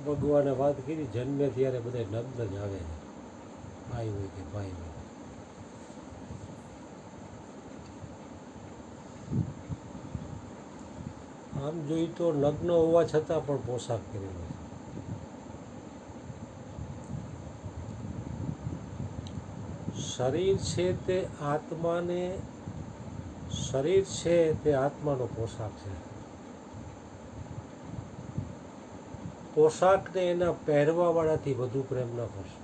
ભગવાને વાત કરી જન્મે ત્યારે બધા નગ્ન જ આવે છે, ભાઈ હોય કે ભાઈ હોય. આમ જોઈ તો નગ્ન હોવા છતાં પણ પોશાક પહેરેલો છે. શરીર છે તે આત્માને શરીર છે તે આત્માનો પોશાક છે. પોશાકને એના પહેરવાવાળાથી વધુ પ્રેમ ન કરશો.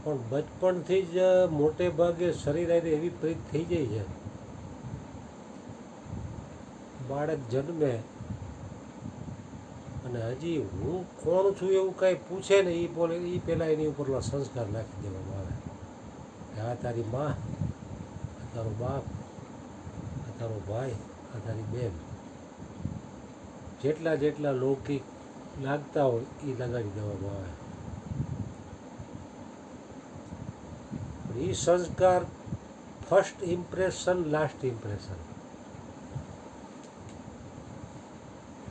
પણ બચપણથી જ મોટે ભાગે શરીર આવી એવી પ્રીત થઈ જાય છે. બાળક જન્મે અને હજી હું કોણ છું એવું કાંઈ પૂછે ને એ બોલે એ પહેલાં એની ઉપર સંસ્કાર નાખી દેવામાં આવે કે આ તારી મા, આ તારો બાપ, આ તારો ભાઈ, આ તારી બેન. જેટલા જેટલા લૌકિક લાગતા હોય એ લગાડી દેવામાં આવે. એ સંસ્કાર ફર્સ્ટ ઇમ્પ્રેશન, લાસ્ટ ઇમ્પ્રેશન.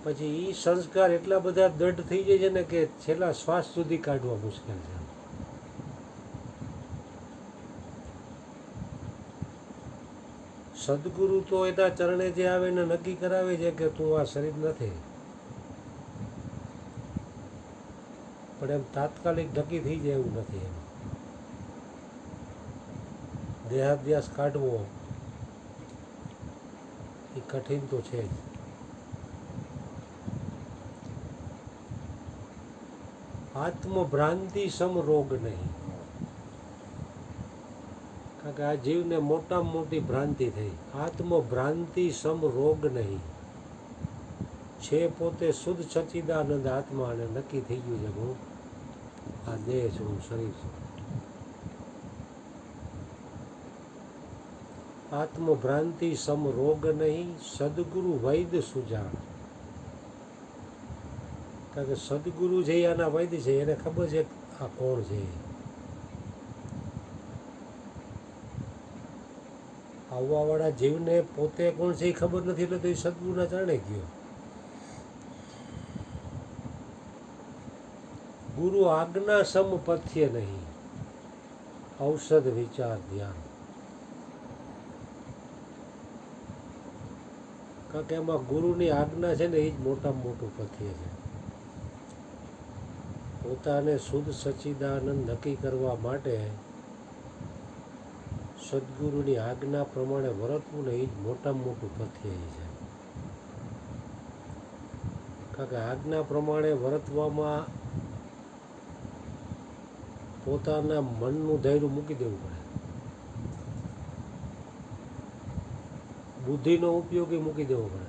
પછી એ સંસ્કાર એટલા બધા દૃઢ થઈ જાય છે ને કે છેલ્લા શ્વાસ સુધી કાઢવા મુશ્કેલ છે. સદગુરુ તો એના ચરણે જે આવે ને નક્કી કરાવે છે કે તું આ શરીર નથી. પણ એમ તાત્કાલિક નક્કી થઈ જાય એવું નથી. એમ દેહાધ્યાસ કાઢવો એ કઠિન તો છે જ. આત્મભ્રાંતિ સમ રોગ નહીં. કારણ કે આ જીવને મોટામાં મોટી ભ્રાંતિ થઈ. આત્મભ્રાંતિ સમ રોગ નહીં. છે પોતે શુદ્ધ સચ્ચિદાનંદ આત્મા અને નક્કી થઈ ગયું છે હું આ દેહ છું, હું શરીર છું. આત્મભ્રાંતિ સમ રોગ નહીં. સદગુરુ વૈદ્ય સુજાણ. કારણ કે સદગુરુ છે આના વૈદ્ય છે, એને ખબર છે આ કોણ છે. આવવાવાળા જીવને પોતે કોણ છે એ ખબર નથી, એટલે તો એ સદગુરુના ચરણે ગયો. ગુરુ આજ્ઞા સમ પથ્ય નહીં. ઔષધ વિચાર ધ્યાન. કારણ કે એમાં ગુરુની આજ્ઞા છે ને એ જ મોટામાં મોટું પથ્ય છે. પોતાને શુદ્ધ સચ્ચિદાનંદ નક્કી કરવા માટે સદગુરુની આજ્ઞા પ્રમાણે વર્તવું ને એ જ મોટામાં મોટું પથ્ય છે. કારણ કે આજ્ઞા પ્રમાણે વર્તવામાં પોતાના મનનું ધૈર્ય મૂકી દેવું પડે. બુદ્ધિનો ઉપયોગ એ મૂકી દેવો પડે.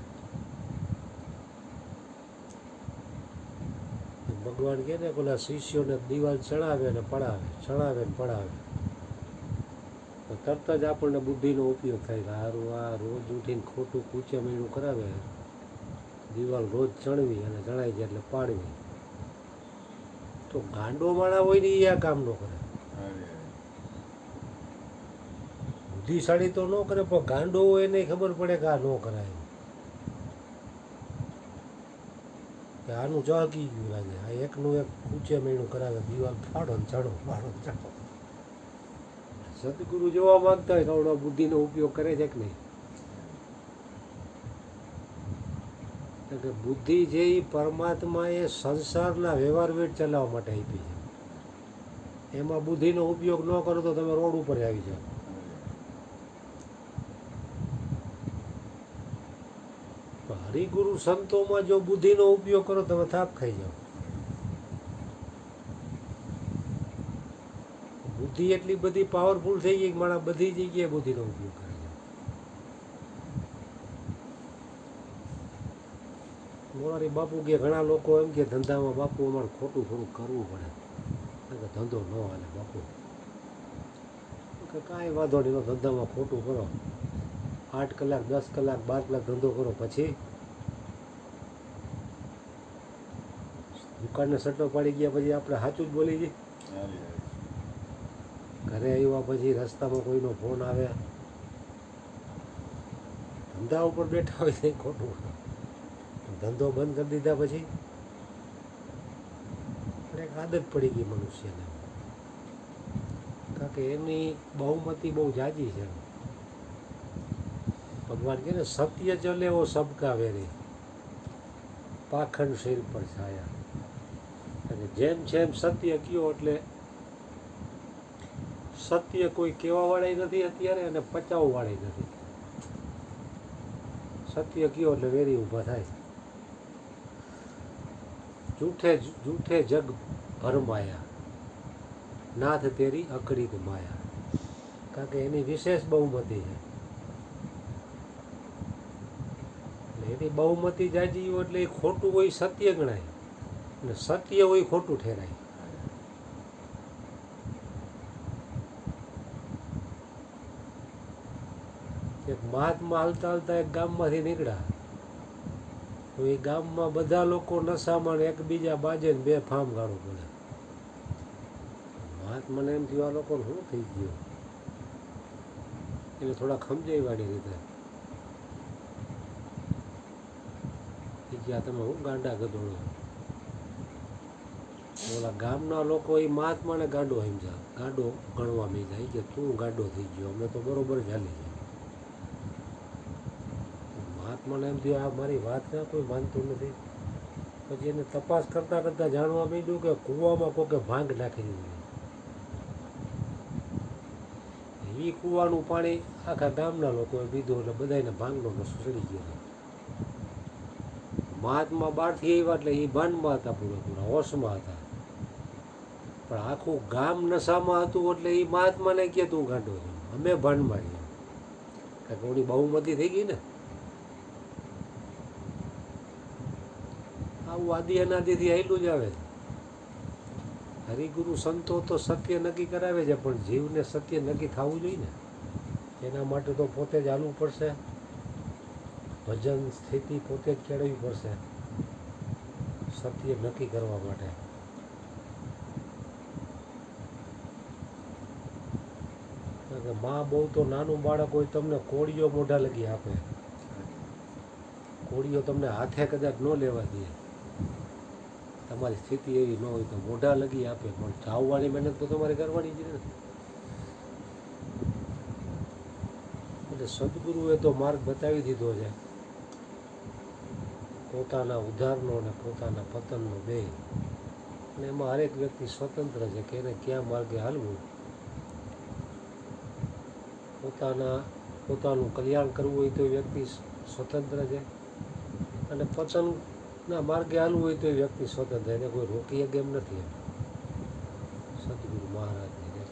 ભગવાન કહે ને પેલા શિષ્યોને દિવાલ ચડાવે ને પડાવે, ચડાવે ને પડાવે, તો તરત જ આપણને બુદ્ધિનો ઉપયોગ થાય. સારું આ રોજ ઉઠીને ખોટું કૂચેમણું કરાવે, દિવાલ રોજ ચણવી અને ચણાઈ જાય એટલે પાડવી. તો ગાંડો માણા હોય ને એ આ કામ ન કરે. બુદ્ધિશાળી તો ન કરે, પણ ગાંડો હોય એને ખબર પડે કે આ ન કરાય. કે આનું ચહકી ગયું લાગે, આ એકનું એક ઊંચે મહિનું કરાવે, દિવાલ ફાડો ને ચડો, ફાડો ને ચડો. સદગુરુ જોવા માંગતા હોય થોડો બુદ્ધિનો ઉપયોગ કરે છે કે નહીં? કે બુદ્ધિ છે એ પરમાત્માએ સંસારના વ્યવહાર વેટ ચલાવવા માટે આપી છે. એમાં બુદ્ધિનો ઉપયોગ ન કરો તો તમે રોડ ઉપર આવી જાઓ. હરિગુરુ સંતોમાં જો બુદ્ધિનો ઉપયોગ કરો તમે થાપ ખાઈ જાઓ. બુદ્ધિ એટલી બધી પાવરફુલ થઈ ગઈ કે માણસ બધી જગ્યાએ બુદ્ધિનો ઉપયોગ કરે છે. મોરારી બાપુ કે ઘણા લોકો એમ કે ધંધામાં બાપુ અમારે ખોટું થોડું કરવું પડે, કે ધંધો ન હાલે બાપુ. કે કાંઈ વાંધો નહીં, ધંધામાં ખોટું કરો, 8 કલાક 10 કલાક 12 કલાક ધંધો કરો, પછી દુકાનને સટ્ટો પાડી ગયા પછી આપણે સાચું જ બોલી જઈએ. ઘરે આવ્યા પછી રસ્તામાં કોઈનો ફોન આવે, ધંધા ઉપર બેઠા હોય તો ખોટું. ધંધો બંધ કરી દીધા પછી એક આદત પડી ગઈ મનુષ્યને, કારણ કે એની બહુમતી બહુ જાજી છે. ભગવાન કહે ને સત્ય ચલે વો સબકા વેરી, પાખંડ શિર પર છાયા. અને જેમ જેમ સત્ય કયો એટલે સત્ય કોઈ કહેવાવાળાય નથી અત્યારે અને પચાવવાળાય નથી. સત્ય કયો એટલે વેરી ઊભા થાય. જૂઠે જગ ભરમાયા, નાથ તેરી અકડિત માયા. કારણ કે એની વિશેષ બહુમતી છે. એની બહુમતી જાજી એટલે એ ખોટું હોય સત્ય ગણાય અને સત્ય હોય ખોટું ઠેરાય. એક મહાત્મા હાલતા હાલતા એક ગામમાંથી નીકળ્યા તો એ ગામમાં બધા લોકો નશામાં એકબીજા બાજે ને બે ફામ ગાળું પડે. મહાત્માને એમ થયું આ લોકોને શું થઈ ગયું, એટલે થોડા સમજાઈ વાળી રીતે જ્યાં તમે હું ગાંડા ગધોડો. ઓલા ગામના લોકો એ મહાત્માને ગાંડો સમજ્યા, ગાંડો ગણવા માંડ્યા કે તું ગાંડો થઈ ગયો, અમે તો બરોબર ચાલી ગયો. મહાત્માને એમ થયું આ મારી વાત ના કોઈ માનતું નથી. પછી એને તપાસ કરતાં કરતાં જાણવા માંડ્યું કે કૂવામાં કોકે ભાંગ નાખી દીધી. એ કૂવાનું પાણી આખા ગામના લોકોએ પીધું એટલે બધાને ભાંગનો નશો ચડી ગયો. મહાત્મા બહારથી આવ્યા એટલે એ ભાનમાં હતા, પૂરેપૂરા હોશમાં હતા, પણ આખું ગામ નશામાં હતું. એટલે એ મહાત્માને કે તું ગાંડો છો, અમે ભાનમાં છીએ. કારણ કે ઓની બહુમતી થઈ ગઈ ને. આવું આદિ અનાદિથી આવેલું જ આવે. હરિગુરુ સંતો તો સત્ય નક્કી કરાવે છે, પણ જીવને સત્ય નક્કી થવું જોઈએ ને. એના માટે તો પોતે જ હાલવું પડશે, ભજન સ્થિતિ પોતે જ કેળવવી પડશે સત્ય નક્કી કરવા માટે. કારણ કે મા બહુ તો નાનું બાળક હોય તમને કોળીઓ મોઢા લગી આપે, કોળીઓ તમને હાથે કદાચ ન લેવા દે, તમારી સ્થિતિ એવી ન હોય તો મોઢા લગી આપે, પણ ચાવવાની મહેનત તો તમારે કરવાની જ નથી. એટલે સદગુરુએ તો માર્ગ બતાવી દીધો છે, પોતાના ઉદ્ધારનો અને પોતાના પતનનો બે. અને એમાં હરેક વ્યક્તિ સ્વતંત્ર છે કે એને ક્યાં માર્ગે હાલવું. પોતાનું કલ્યાણ કરવું હોય તો વ્યક્તિ સ્વતંત્ર છે, અને પતનના માર્ગે હાલવું હોય તો એ વ્યક્તિ સ્વતંત્ર, એને કોઈ રોકી શકે એમ નથી. સદગુરુ મહારાજની જય.